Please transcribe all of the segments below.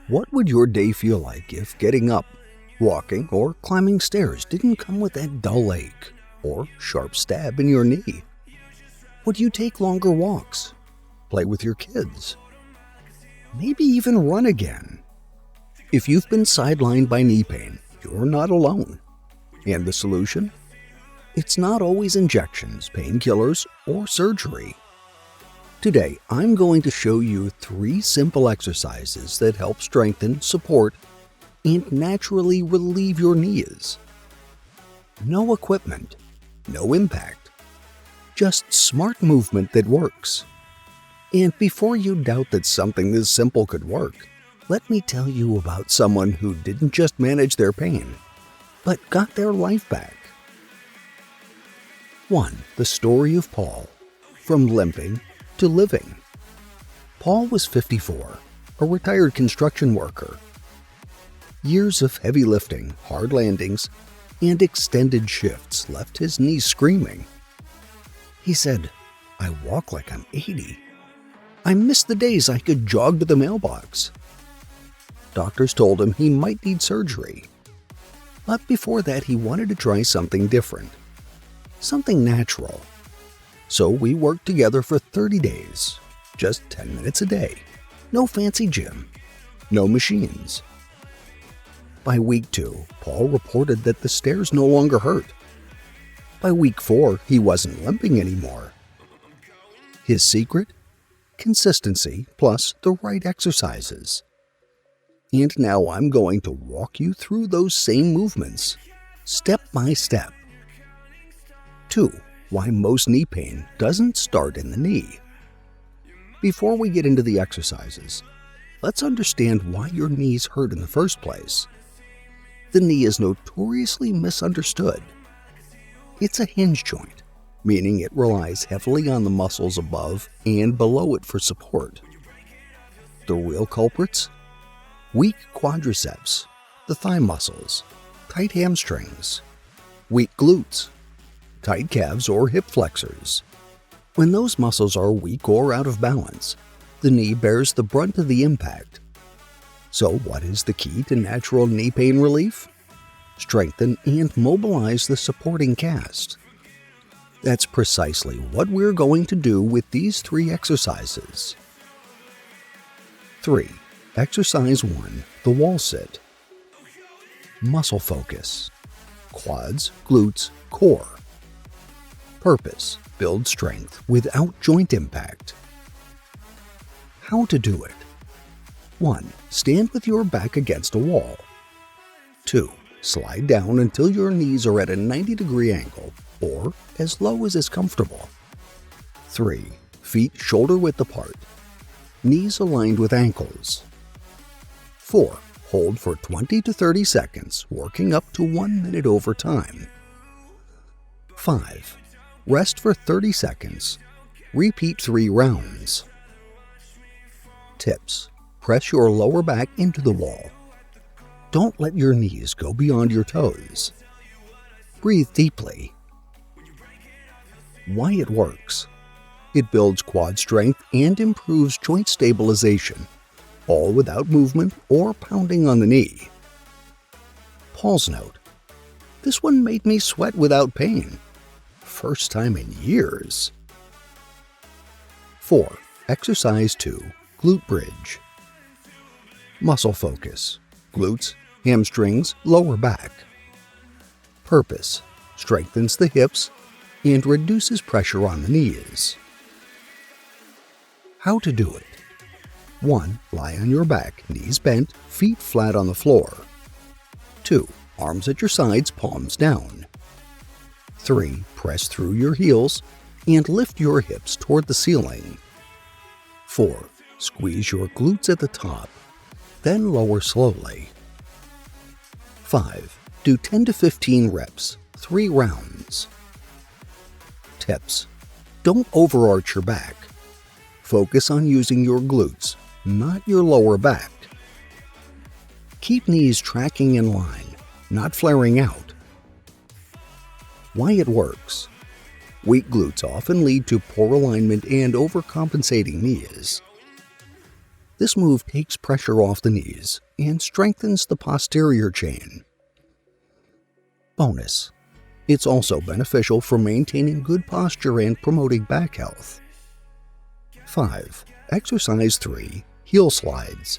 What would your day feel like if getting up, walking, or climbing stairs didn't come with that dull ache or sharp stab in your knee? Would you take longer walks, play with your kids, maybe even run again? If you've been sidelined by knee pain, you're not alone. And the solution? It's not always injections, painkillers, or surgery. Today, I'm going to show you 3 simple exercises that help strengthen, support, and naturally relieve your knees. No equipment, no impact, just smart movement that works. And before you doubt that something this simple could work, let me tell you about someone who didn't just manage their pain, but got their life back. 1. The story of Paul, from limping to living. Paul was 54, a retired construction worker. Years of heavy lifting, hard landings, and extended shifts left his knees screaming. He said, "I walk like I'm 80. I miss the days I could jog to the mailbox." Doctors told him he might need surgery. But before that, he wanted to try something different, something natural. So we worked together for 30 days, just 10 minutes a day. No fancy gym, no machines. By week 2, Paul reported that the stairs no longer hurt. By week 4, he wasn't limping anymore. His secret? Consistency plus the right exercises. And now I'm going to walk you through those same movements, step by step. 2. Why most knee pain doesn't start in the knee. Before we get into the exercises, let's understand why your knees hurt in the first place. The knee is notoriously misunderstood. It's a hinge joint, meaning it relies heavily on the muscles above and below it for support. The real culprits? Weak quadriceps, the thigh muscles, tight hamstrings, weak glutes, tight calves or hip flexors. When those muscles are weak or out of balance, the knee bears the brunt of the impact. So what is the key to natural knee pain relief? Strengthen and mobilize the supporting cast. That's precisely what we're going to do with these 3 exercises. 3. Exercise 1. The wall sit. Muscle focus. Quads, glutes, core. Purpose: build strength without joint impact. How to do it. 1. Stand with your back against a wall. 2. Slide down until your knees are at a 90-degree angle or as low as is comfortable. 3. Feet shoulder-width apart. Knees aligned with ankles. 4. Hold for 20 to 30 seconds, working up to 1 minute over time. 5. Rest for 30 seconds. Repeat 3 rounds. Tips: press your lower back into the wall. Don't let your knees go beyond your toes. Breathe deeply. Why it works. It builds quad strength and improves joint stabilization, all without movement or pounding on the knee. Paul's note: "This one made me sweat without pain. First time in years." 4. Exercise 2. Glute bridge. Muscle focus. Glutes, hamstrings, lower back. Purpose: strengthens the hips and reduces pressure on the knees. How to do it. 1. Lie on your back, knees bent, feet flat on the floor. 2. Arms at your sides, palms down. 3. Press through your heels and lift your hips toward the ceiling. 4. Squeeze your glutes at the top, then lower slowly. 5. Do 10 to 15 reps, 3 rounds. Tips: don't overarch your back. Focus on using your glutes, not your lower back. Keep knees tracking in line, not flaring out. Why it works. Weak glutes often lead to poor alignment and overcompensating knees. This move takes pressure off the knees and strengthens the posterior chain. Bonus: it's also beneficial for maintaining good posture and promoting back health. 5. Exercise 3. Heel slides.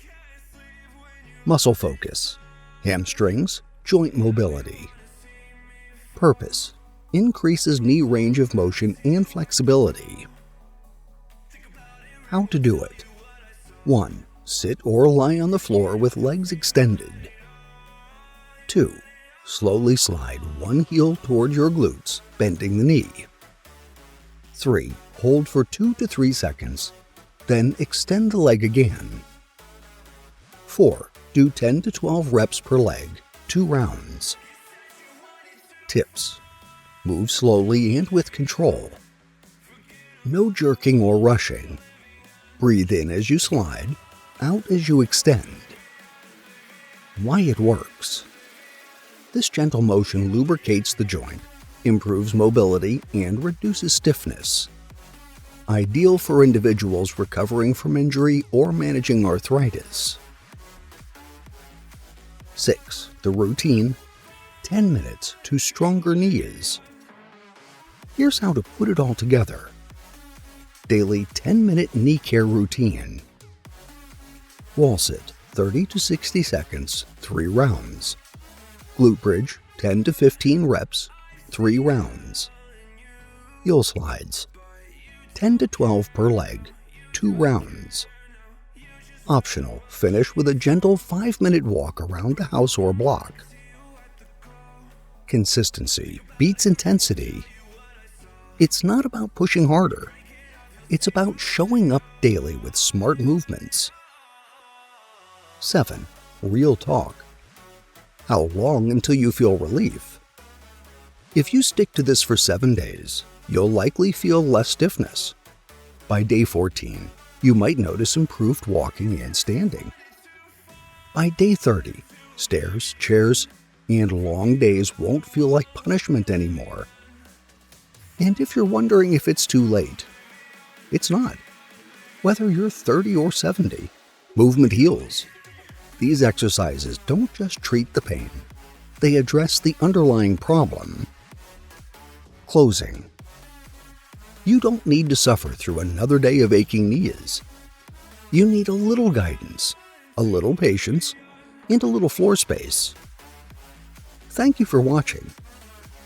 Muscle focus: hamstrings, joint mobility. Purpose: increases knee range of motion and flexibility. How to do it. 1. Sit or lie on the floor with legs extended. 2. Slowly slide one heel toward your glutes, bending the knee. 3. Hold for 2 to 3 seconds, then extend the leg again. 4. Do 10 to 12 reps per leg, 2 rounds. Tips: move slowly and with control. No jerking or rushing. Breathe in as you slide, out as you extend. Why it works. This gentle motion lubricates the joint, improves mobility, and reduces stiffness. Ideal for individuals recovering from injury or managing arthritis. 6. The routine: 10 minutes to stronger knees. Here's how to put it all together. Daily 10-minute knee care routine. Wall sit, 30 to 60 seconds, 3 rounds. Glute bridge, 10 to 15 reps, 3 rounds. Heel slides, 10 to 12 per leg, 2 rounds. Optional, finish with a gentle 5-minute walk around the house or block. Consistency beats intensity. It's not about pushing harder. It's about showing up daily with smart movements. 7. Real talk. How long until you feel relief? If you stick to this for 7 days, you'll likely feel less stiffness. By day 14, you might notice improved walking and standing. By day 30, stairs, chairs, and long days won't feel like punishment anymore. And if you're wondering if it's too late, it's not. Whether you're 30 or 70, movement heals. These exercises don't just treat the pain, they address the underlying problem. Closing. You don't need to suffer through another day of aching knees. You need a little guidance, a little patience, and a little floor space. Thank you for watching.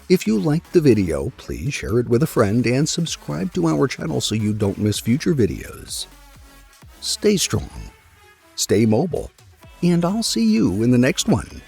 If you liked the video, please share it with a friend and subscribe to our channel so you don't miss future videos. Stay strong, stay mobile, and I'll see you in the next one.